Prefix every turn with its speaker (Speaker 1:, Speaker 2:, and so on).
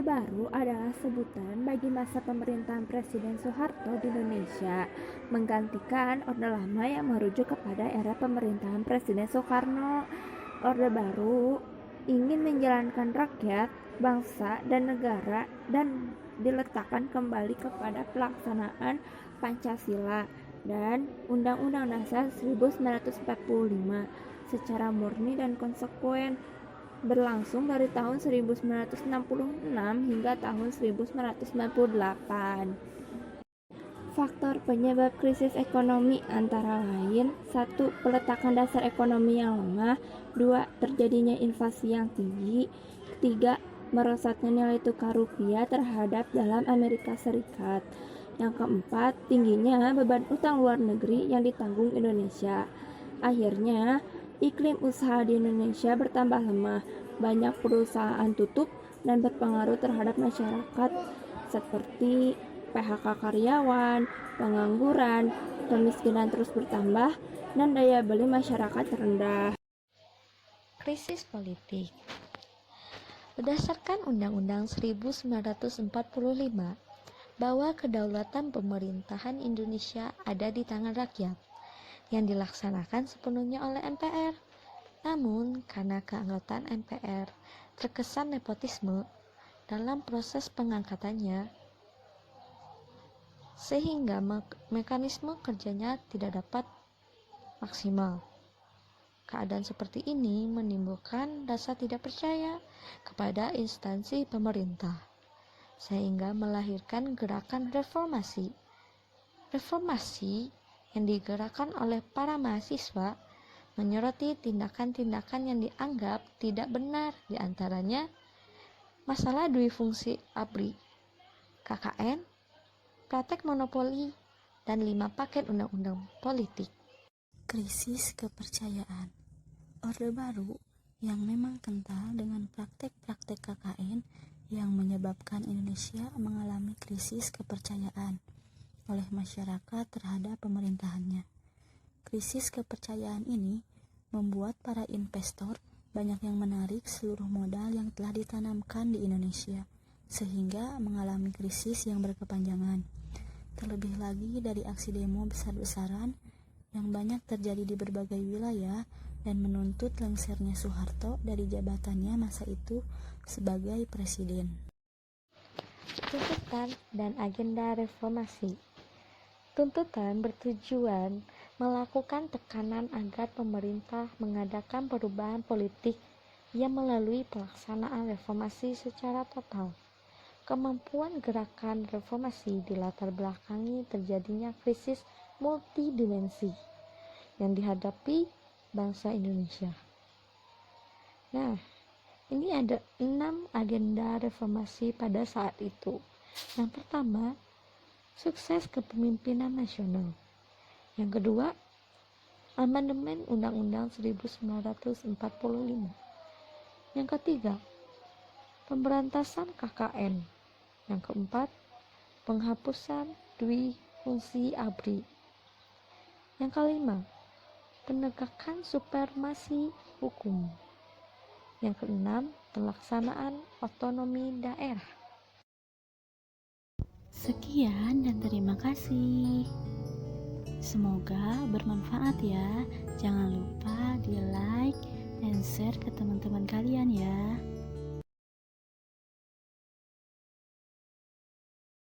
Speaker 1: Baru adalah sebutan bagi masa pemerintahan Presiden Soeharto di Indonesia, menggantikan Orde Lama yang merujuk kepada era pemerintahan Presiden Soekarno. Orde Baru ingin menjalankan rakyat, bangsa, dan negara dan diletakkan kembali kepada pelaksanaan Pancasila dan Undang-Undang Dasar 1945 secara murni dan konsekuen, berlangsung dari tahun 1966 hingga tahun 1998. Faktor penyebab krisis ekonomi antara lain: 1. Peletakan dasar ekonomi yang lemah. 2. Terjadinya inflasi yang tinggi. 3. Merosotnya nilai tukar rupiah terhadap dalam Amerika Serikat. Yang keempat, tingginya beban utang luar negeri yang ditanggung Indonesia. Akhirnya, iklim usaha di Indonesia bertambah lemah. Banyak perusahaan tutup dan berpengaruh terhadap masyarakat seperti PHK karyawan, pengangguran, kemiskinan terus bertambah, dan daya beli masyarakat rendah.
Speaker 2: Krisis politik. Berdasarkan Undang-Undang 1945, bahwa kedaulatan pemerintahan Indonesia ada di tangan rakyat, yang dilaksanakan sepenuhnya oleh MPR. Namun, karena keanggotaan MPR terkesan nepotisme dalam proses pengangkatannya, sehingga mekanisme kerjanya tidak dapat maksimal. Keadaan seperti ini menimbulkan rasa tidak percaya kepada instansi pemerintah, sehingga melahirkan gerakan reformasi. Reformasi yang digerakkan oleh para mahasiswa menyoroti tindakan-tindakan yang dianggap tidak benar, diantaranya masalah dui fungsi ABRI, KKN, praktek monopoli, dan 5 paket undang-undang politik.
Speaker 3: Krisis kepercayaan. Orde Baru yang memang kental dengan praktek-praktek KKN yang menyebabkan Indonesia mengalami krisis kepercayaan oleh masyarakat terhadap pemerintahannya. Krisis kepercayaan ini membuat para investor banyak yang menarik seluruh modal yang telah ditanamkan di Indonesia, sehingga mengalami krisis yang berkepanjangan. Terlebih lagi dari aksi demo besar-besaran yang banyak terjadi di berbagai wilayah dan menuntut lengsernya Soeharto dari jabatannya masa itu sebagai presiden.
Speaker 2: Tuntutan dan agenda reformasi. Tuntutan bertujuan melakukan tekanan agar pemerintah mengadakan perubahan politik yang melalui pelaksanaan reformasi secara total. Kemampuan gerakan reformasi dilatar belakangi terjadinya krisis multidimensi yang dihadapi bangsa Indonesia. Nah, ini ada 6 agenda reformasi pada saat itu. Yang pertama, sukses kepemimpinan nasional. Yang kedua, amandemen Undang-Undang 1945. Yang ketiga, pemberantasan KKN. Yang keempat, penghapusan dui fungsi ABRI. Yang kelima, penegakan supremasi hukum. Yang keenam, pelaksanaan otonomi daerah.
Speaker 3: Sekian dan terima kasih. Semoga bermanfaat ya. Jangan lupa di like dan share ke teman-teman kalian ya.